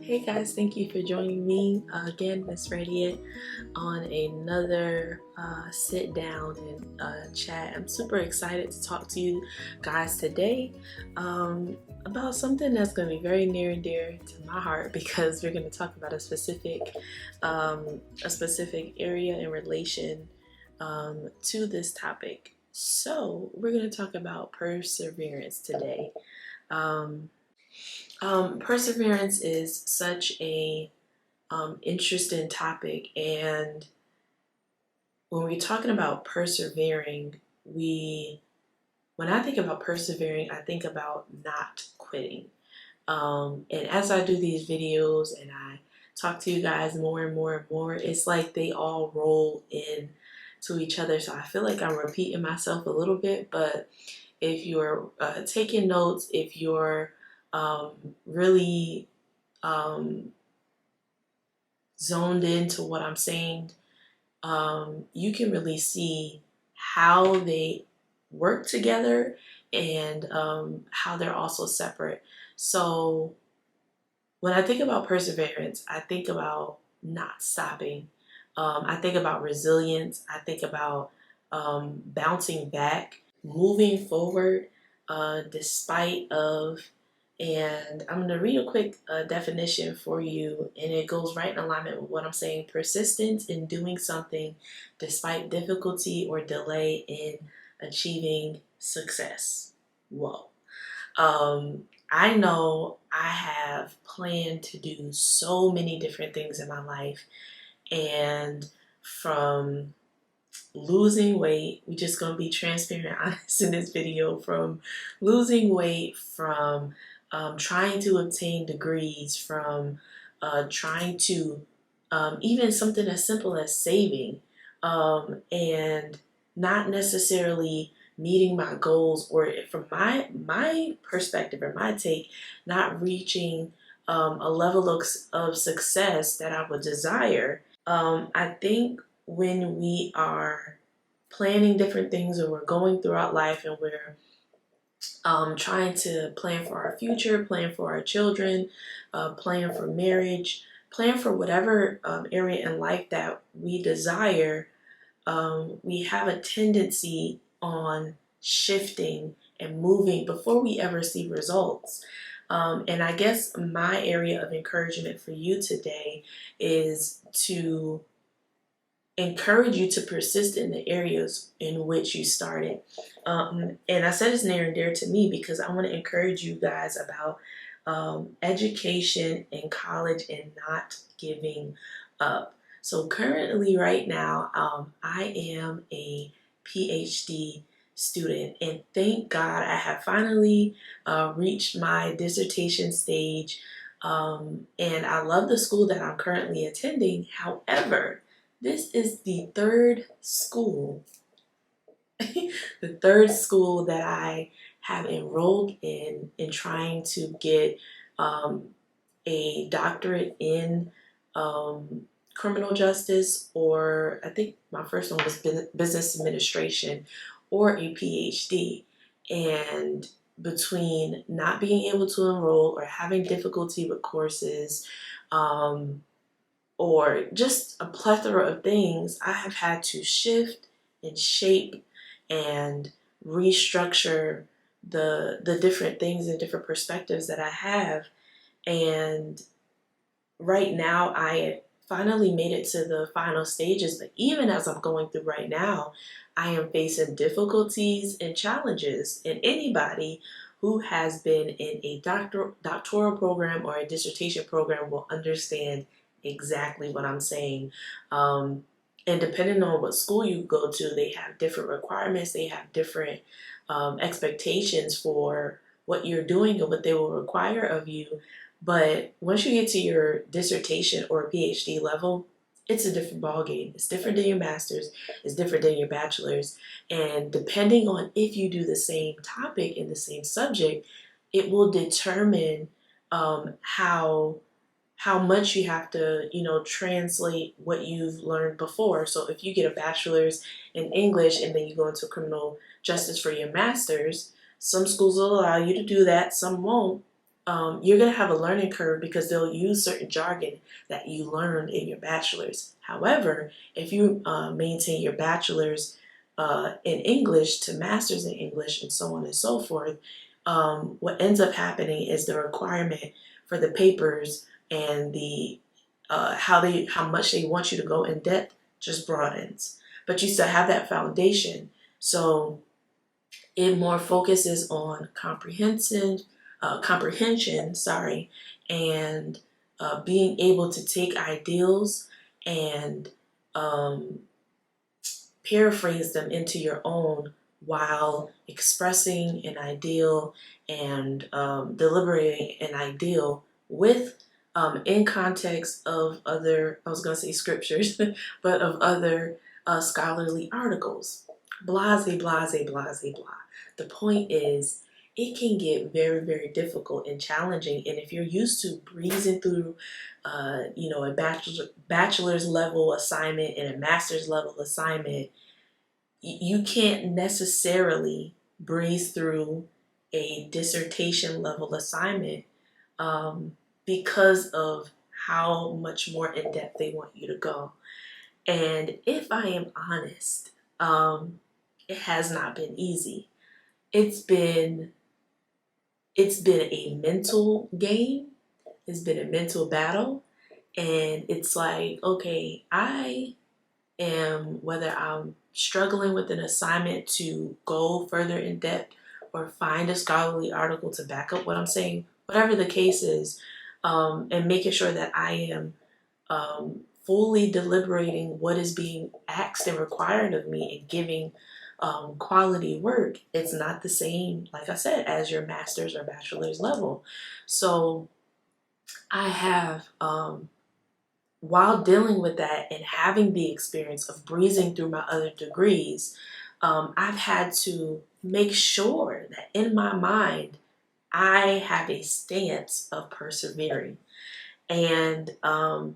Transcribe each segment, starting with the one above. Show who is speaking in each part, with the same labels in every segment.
Speaker 1: Hey guys, thank you for joining me again, Ms.Radiant, on another sit down and chat. I'm super excited to talk to you guys today about something that's going to be very near and dear to my heart because we're going to talk about a specific area in relation to this topic. So we're going to talk about perseverance today. Um, Perseverance is such a interesting topic, and when we're talking about persevering, when I think about persevering, I think about not quitting. And as I do these videos and I talk to you guys more and more and more, it's like they all roll in to each other. So I feel like I'm repeating myself a little bit, but if you're taking notes, if you're really um, zoned into what I'm saying, you can really see how they work together and how they're also separate. So when I think about perseverance, I think about not stopping. I think about resilience. I think about bouncing back, moving forward despite of. And I'm going to read a quick definition for you, and it goes right in alignment with what I'm saying. Persistence in doing something despite difficulty or delay in achieving success. Whoa. I know I have planned to do so many different things in my life, and from losing weight, we're just going to be transparent, honest in this video, from losing weight, from trying to obtain degrees, from trying to even something as simple as saving, and not necessarily meeting my goals, or from my perspective or my take, not reaching a level of success that I would desire. I think when we are planning different things, or we're going throughout life and we're trying to plan for our future, plan for our children, plan for marriage, plan for whatever area in life that we desire, we have a tendency on shifting and moving before we ever see results. And I guess my area of encouragement for you today is to encourage you to persist in the areas in which you started. And I said it's near and dear to me because I want to encourage you guys about education in college and not giving up. So currently right now, I am a PhD student, and thank God I have finally reached my dissertation stage. And I love the school that I'm currently attending. However, this is the third school, the third school that I have enrolled in trying to get a doctorate in criminal justice, or I think my first one was business administration, or a PhD. And between not being able to enroll or having difficulty with courses, or just a plethora of things, I have had to shift and shape and restructure the different things and different perspectives that I have. And right now I finally made it to the final stages, but even as I'm going through right now, I am facing difficulties and challenges. And anybody who has been in a doctoral program or a dissertation program will understand exactly what I'm saying. And depending on what school you go to, they have different requirements, they have different expectations for what you're doing and what they will require of you. But once you get to your dissertation or PhD level, it's a different ballgame. It's different than your master's. It's different than your bachelor's. And depending on if you do the same topic in the same subject, it will determine how much you have to, translate what you've learned before. So if you get a bachelor's in English and then you go into criminal justice for your master's, some schools will allow you to do that, some won't. you're going to have a learning curve because they'll use certain jargon that you learned in your bachelor's. However, if you maintain your bachelor's in English to master's in English and so on and so forth, what ends up happening is the requirement for the papers and the how much they want you to go in depth just broadens. But you still have that foundation. So it more focuses on comprehension, and being able to take ideals and um, paraphrase them into your own while expressing an ideal and deliberating an ideal with in context of other, I was going to say scriptures, but of other scholarly articles. Blase, blase, blase, blah. The point is, it can get very, very difficult and challenging. And if you're used to breezing through, a bachelor's level assignment and a master's level assignment, you can't necessarily breeze through a dissertation level assignment because of how much more in depth they want you to go. And if I am honest, it has not been easy. It's been a mental game. It's been a mental battle. And it's like, okay, whether I'm struggling with an assignment to go further in depth or find a scholarly article to back up what I'm saying, whatever the case is, and making sure that I am fully deliberating what is being asked and required of me and giving quality work. It's not the same, like I said, as your master's or bachelor's level. So I have, while dealing with that and having the experience of breezing through my other degrees, I've had to make sure that in my mind, I have a stance of persevering. And on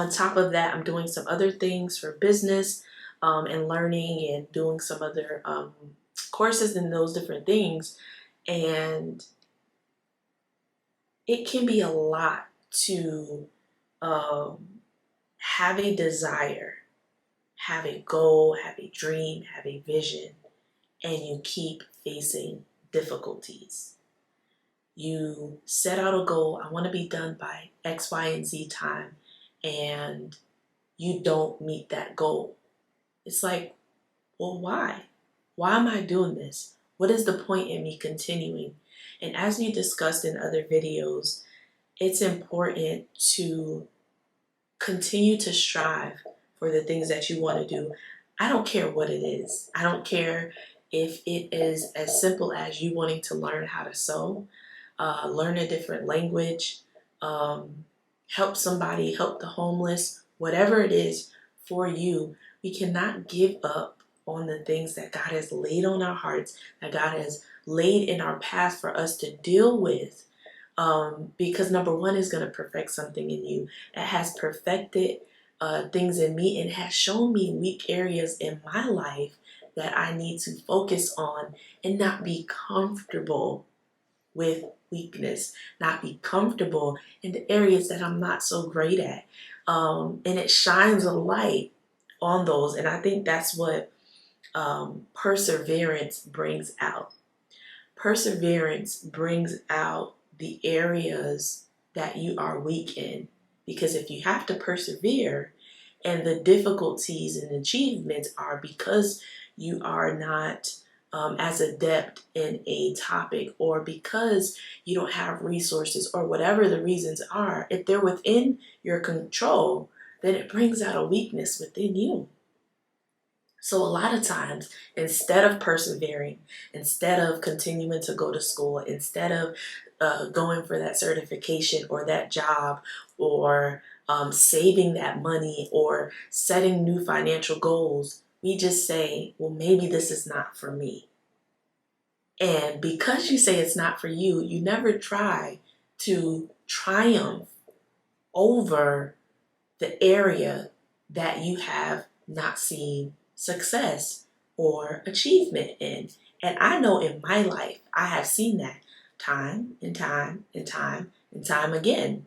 Speaker 1: top of that, I'm doing some other things for business and learning and doing some other courses and those different things. And it can be a lot to have a desire, have a goal, have a dream, have a vision, and you keep facing difficulties. You set out a goal, I want to be done by X, Y, and Z time, and you don't meet that goal. It's like, well, why? Why am I doing this? What is the point in me continuing? And as we discussed in other videos, it's important to continue to strive for the things that you want to do. I don't care what it is. I don't care if it is as simple as you wanting to learn how to sew, learn a different language, help somebody, help the homeless, whatever it is for you. We cannot give up on the things that God has laid on our hearts, that God has laid in our path for us to deal with. Because number one is going to perfect something in you. It has perfected things in me and has shown me weak areas in my life that I need to focus on and not be comfortable with weakness, not be comfortable in the areas that I'm not so great at. And it shines a light on those. And I think that's what perseverance brings out. Perseverance brings out the areas that you are weak in. Because if you have to persevere and the difficulties and achievements are because you are not as adept in a topic, or because you don't have resources, or whatever the reasons are, if they're within your control, then it brings out a weakness within you. So a lot of times, instead of persevering, instead of continuing to go to school, instead of going for that certification or that job, or saving that money or setting new financial goals, we just say, well, maybe this is not for me. And because you say it's not for you, you never try to triumph over the area that you have not seen success or achievement in. And I know in my life, I have seen that. time and time and time and time again.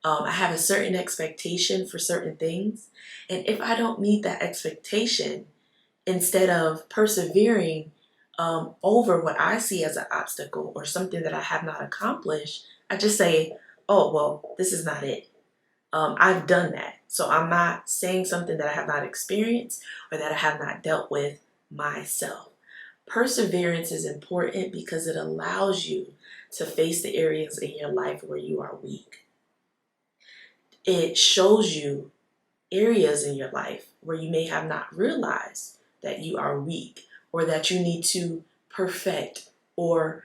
Speaker 1: I have a certain expectation for certain things, and if I don't meet that expectation, instead of persevering over what I see as an obstacle or something that I have not accomplished, I just say, oh, well, this is not it. I've done that. So I'm not saying something that I have not experienced or that I have not dealt with myself. Perseverance is important because it allows you to face the areas in your life where you are weak. It shows you areas in your life where you may have not realized that you are weak or that you need to perfect, or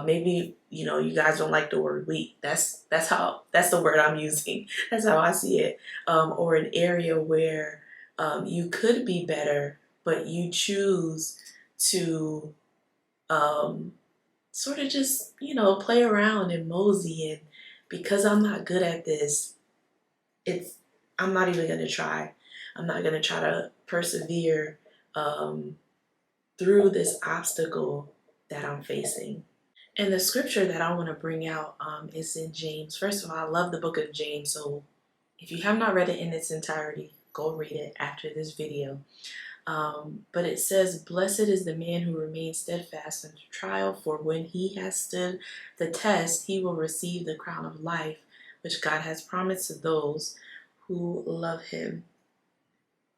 Speaker 1: maybe you guys don't like the word weak. That's the word I'm using. That's how I see it. Or an area where you could be better, but you choose to sort of just play around and mosey, and because I'm not good at this, I'm not even going to try. I'm not going to try to persevere through this obstacle that I'm facing. And the scripture that I want to bring out is in James. First of all, I love the book of James. So if you have not read it in its entirety, go read it after this video. But it says, "Blessed is the man who remains steadfast under trial, for when he has stood the test, he will receive the crown of life, which God has promised to those who love him."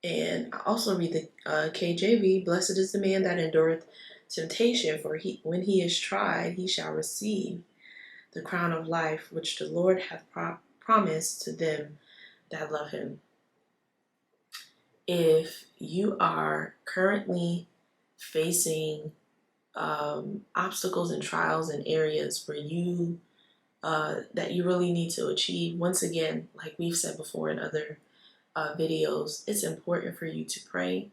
Speaker 1: And I also read the KJV, "Blessed is the man that endureth temptation, for when he is tried, he shall receive the crown of life, which the Lord hath promised to them that love him." If you are currently facing obstacles and trials in areas where that you really need to achieve, once again, like we've said before in other videos, it's important for you to pray.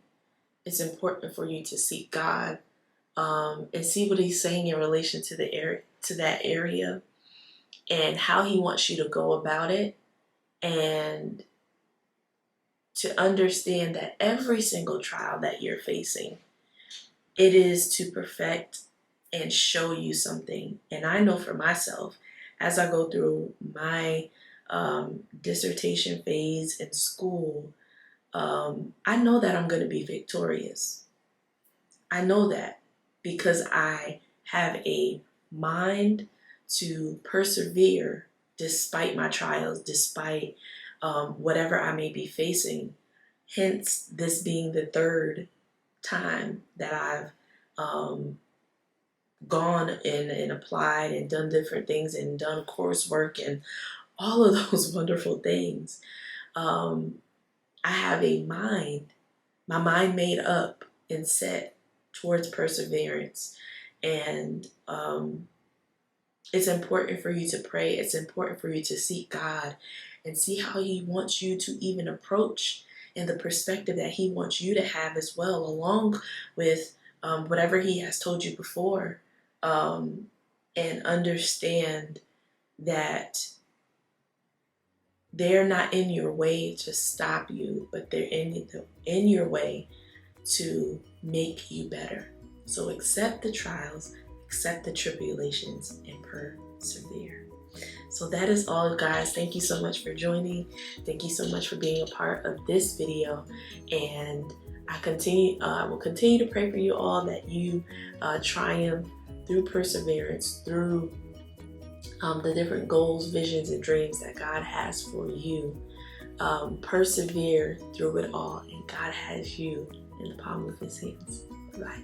Speaker 1: It's important for you to seek God and see what He's saying in relation to that area, and how He wants you to go about it, and to understand that every single trial that you're facing, it is to perfect and show you something. And I know for myself, as I go through my dissertation phase in school, I know that I'm going to be victorious. I know that because I have a mind to persevere despite my trials, despite whatever I may be facing. Hence, this being the third time that I've gone and applied and done different things and done coursework and all of those wonderful things. I have my mind made up and set towards perseverance. And it's important for you to pray. It's important for you to seek God and see how He wants you to even approach, and the perspective that He wants you to have as well, along with whatever He has told you before, and understand that they're not in your way to stop you, but they're in your way to make you better. So accept the trials, accept the tribulations, and persevere. So that is all, guys. Thank you so much for joining. Thank you so much for being a part of this video. And I will continue to pray for you all, that you triumph through perseverance, through the different goals, visions, and dreams that God has for you. Persevere through it all, and God has you in the palm of His hands. Bye.